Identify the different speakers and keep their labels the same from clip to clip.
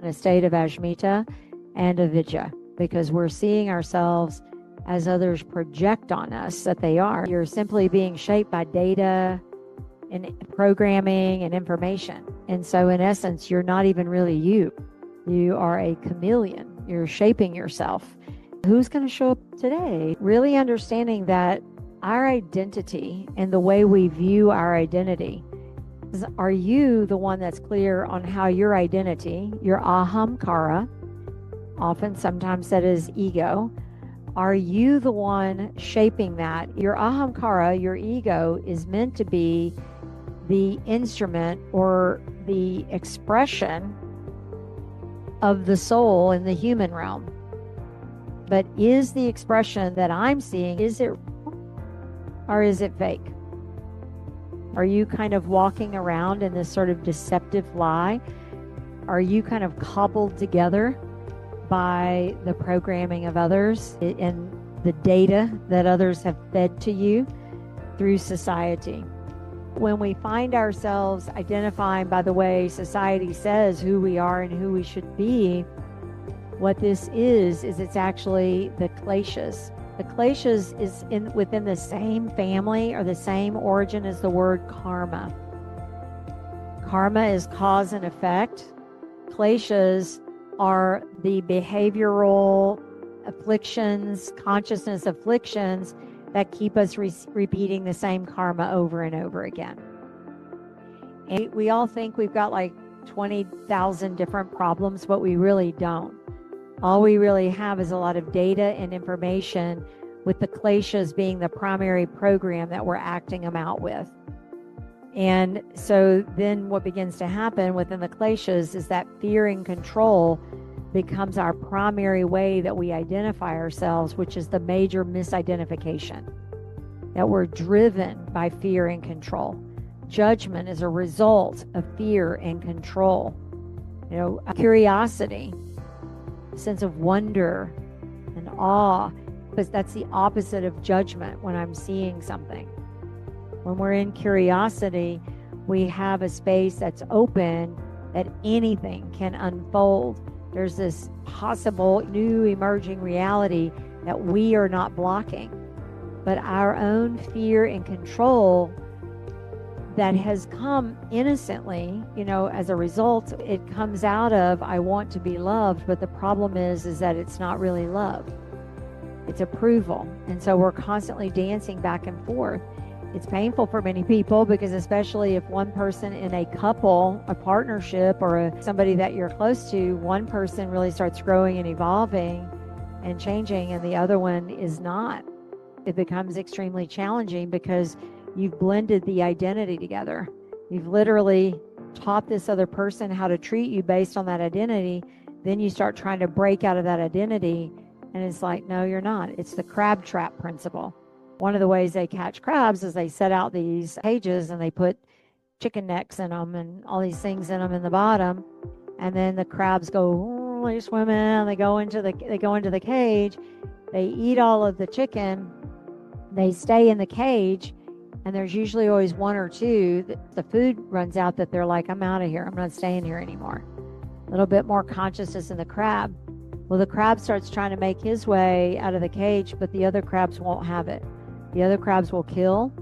Speaker 1: a state of Ashmita and avidya, because we're seeing ourselves as others project on us that they are. You're simply being shaped by data and programming and information. And so in essence, you're not even really you. You are a chameleon. You're shaping yourself. Who's going to show up today? Really understanding that our identity and the way we view our identity is, are you the one that's clear on how your identity, your ahamkara, often sometimes that is ego, are you the one shaping that? Your ahamkara, your ego, is meant to be the instrument or the expression of the soul in the human realm. But is the expression that I'm seeing, is it real or is it fake? Are you kind of walking around in this sort of deceptive lie? Are you kind of cobbled together by the programming of others and the data that others have fed to you through society? When we find ourselves identifying by the way society says who we are and who we should be, what this is it's actually the kleshas. The kleshas is within the same family or the same origin as the word karma. Karma is cause and effect. Kleshas are the behavioral afflictions, consciousness afflictions that keep us repeating the same karma over and over again. And we all think we've got like 20,000 different problems, but we really don't. All we really have is a lot of data and information, with the kleshas being the primary program that we're acting them out with. And so then what begins to happen within the kleshas is that fear and control becomes our primary way that we identify ourselves, which is the major misidentification, that we're driven by fear and control. Judgment is a result of fear and control. Curiosity, sense of wonder and awe, because that's the opposite of judgment when I'm seeing something. When we're in curiosity, we have a space that's open, that anything can unfold. There's this possible new emerging reality that we are not blocking, but our own fear and control that has come innocently, as a result, it comes out of, I want to be loved, but the problem is that it's not really love. It's approval. And so we're constantly dancing back and forth. It's painful for many people, because especially if one person in a couple, a partnership, or somebody that you're close to, one person really starts growing and evolving and changing and the other one is not. It becomes extremely challenging because you've blended the identity together. You've literally taught this other person how to treat you based on that identity. Then you start trying to break out of that identity, and it's like, no, you're not. It's the crab trap principle. One of the ways they catch crabs is they set out these cages and they put chicken necks in them and all these things in them in the bottom, and then the crabs go, they swim in, they go into the cage, they eat all of the chicken, they stay in the cage, and there's usually always one or two that the food runs out, that they're like, I'm out of here, I'm not staying here anymore. A little bit more consciousness in the crab. Well, the crab starts trying to make his way out of the cage, but the other crabs won't have it. The other crabs will kill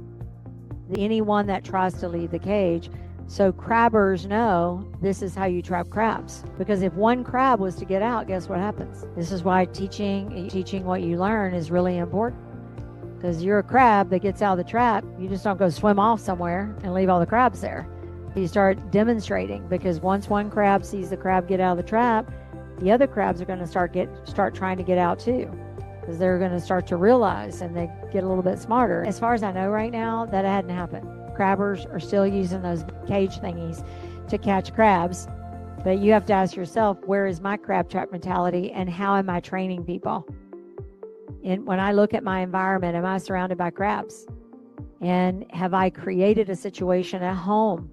Speaker 1: anyone that tries to leave the cage. So crabbers know this is how you trap crabs, because if one crab was to get out, guess what happens? This is why teaching what you learn is really important, because you're a crab that gets out of the trap. You just don't go swim off somewhere and leave all the crabs there. You start demonstrating, because once one crab sees the crab get out of the trap, the other crabs are going to start trying to get out too, because they're going to start to realize, and they get a little bit smarter. As far as I know right now, that hadn't happened. Crabbers are still using those cage thingies to catch crabs. But you have to ask yourself, where is my crab trap mentality, and how am I training people? And when I look at my environment, am I surrounded by crabs? And have I created a situation at home?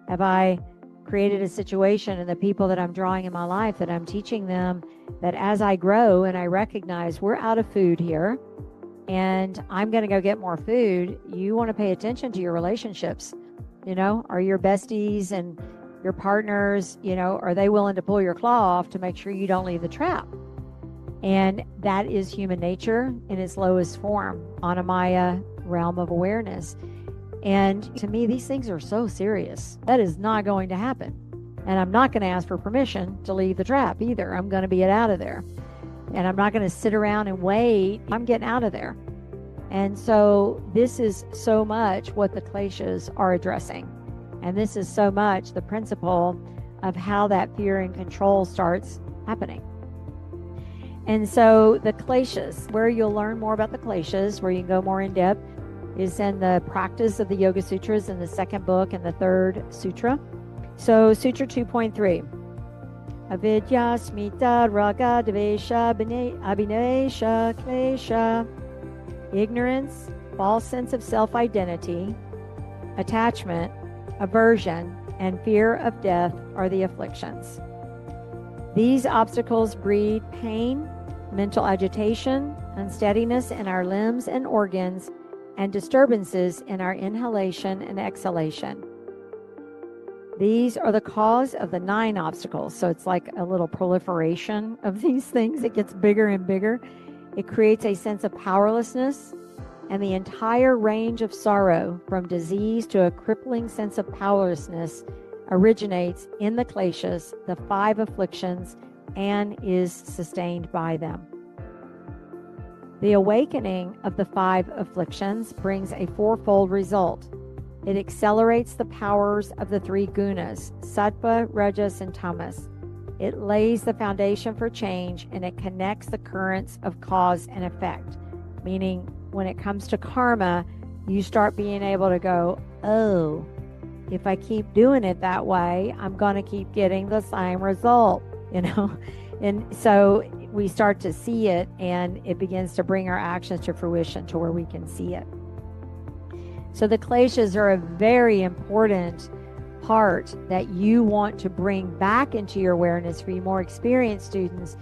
Speaker 1: Have I created a situation in the people that I'm drawing in my life, that I'm teaching them that as I grow and I recognize we're out of food here and I'm going to go get more food, you want to pay attention to your relationships. Are your besties and Your partners, are they willing to pull your claw off to make sure you don't leave the trap? And that is human nature in its lowest form, Anamaya realm of awareness. And to me, these things are so serious. That is not going to happen. And I'm not going to ask for permission to leave the trap either. I'm going to get out of there. And I'm not going to sit around and wait. I'm getting out of there. And so this is so much what the kleshas are addressing. And this is so much the principle of how that fear and control starts happening. And so the kleshas, where you'll learn more about the kleshas, where you can go more in depth, is in the practice of the Yoga Sutras in the second book and the third sutra. So Sutra 2.3. Avidya, smita, raga, devesha, abhinavesha, klesha. Ignorance, false sense of self-identity, attachment, aversion, and fear of death are the afflictions. These obstacles breed pain, mental agitation, unsteadiness in our limbs and organs, and disturbances in our inhalation and exhalation. These are the cause of the 9 obstacles. So it's like a little proliferation of these things. It gets bigger and bigger. It creates a sense of powerlessness, and the entire range of sorrow, from disease to a crippling sense of powerlessness, originates in the kleshas, the 5 afflictions, and is sustained by them. The awakening of the 5 afflictions brings a 4-fold result. It accelerates the powers of the 3 gunas, sattva, rajas, and tamas. It lays the foundation for change, and it connects the currents of cause and effect. Meaning, when it comes to karma, you start being able to go, oh, if I keep doing it that way, I'm going to keep getting the same result, And so we start to see it, and it begins to bring our actions to fruition to where we can see it. So the kleshas are a very important part that you want to bring back into your awareness for you more experienced students,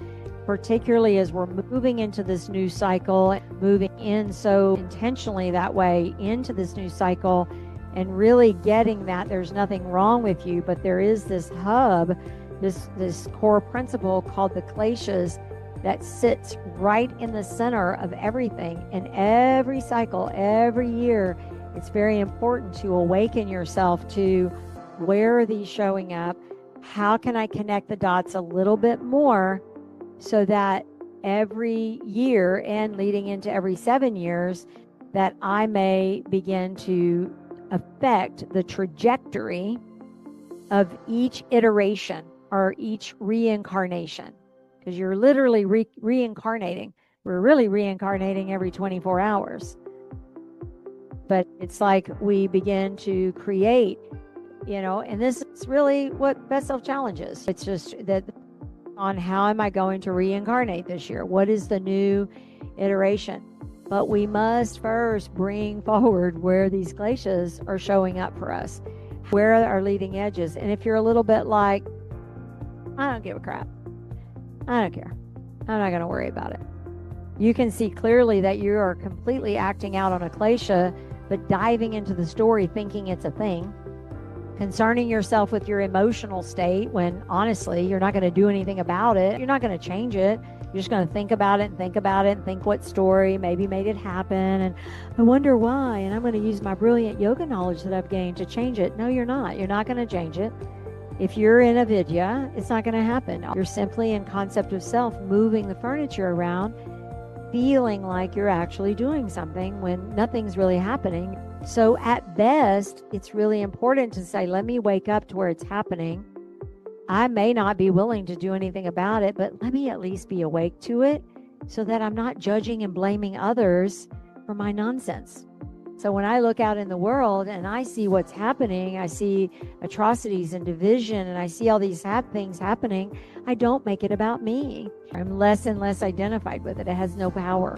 Speaker 1: particularly as we're moving into this new cycle, moving in so intentionally that way into this new cycle, and really getting that there's nothing wrong with you, but there is this hub, this core principle called the kleshas that sits right in the center of everything. In every cycle, every year, it's very important to awaken yourself to, where are these showing up? How can I connect the dots a little bit more so that every year and leading into every 7 years, that I may begin to affect the trajectory of each iteration or each reincarnation? Because you're literally reincarnating. We're really reincarnating every 24 hours. But it's like we begin to create, and this is really what Best Self Challenge is. It's just that on how am I going to reincarnate this year? What is the new iteration? But we must first bring forward where these kleshas are showing up for us. Where are our leading edges? And if you're a little bit like, I don't give a crap, I don't care, I'm not going to worry about it, you can see clearly that you are completely acting out on a klesha, but diving into the story thinking it's a thing, concerning yourself with your emotional state when honestly you're not going to do anything about it. You're not going to change it. You're just going to think about it and think about it and think what story maybe made it happen, and I wonder why, and I'm going to use my brilliant yoga knowledge that I've gained to change it. No, you're not. You're not going to change it. If you're in avidya, it's not going to happen. You're simply in concept of self, moving the furniture around, feeling like you're actually doing something when nothing's really happening. So at best, it's really important to say, let me wake up to where it's happening. I may not be willing to do anything about it, but let me at least be awake to it so that I'm not judging and blaming others for my nonsense. So when I look out in the world and I see what's happening, I see atrocities and division, and I see all these things happening, I don't make it about me. I'm less and less identified with it. It has no power.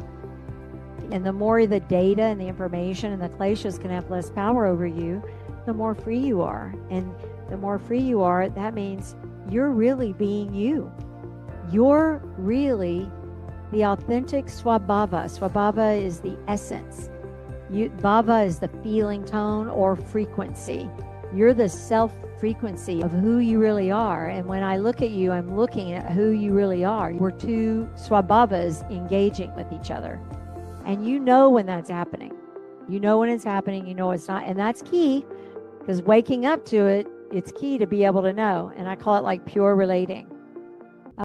Speaker 1: And the more the data and the information and the kleshas can have less power over you, the more free you are. And the more free you are, that means you're really being you. You're really the authentic Svabhava. Svabhava is the essence. Bhava is the feeling tone or frequency. You're the frequency of who you really are. And when I look at you, I'm looking at who you really are. We're two Svabhavas engaging with each other. And you know when that's happening. You know when it's happening, you know it's not. And that's key, because waking up to it, it's key to be able to know. And I call it like pure relating.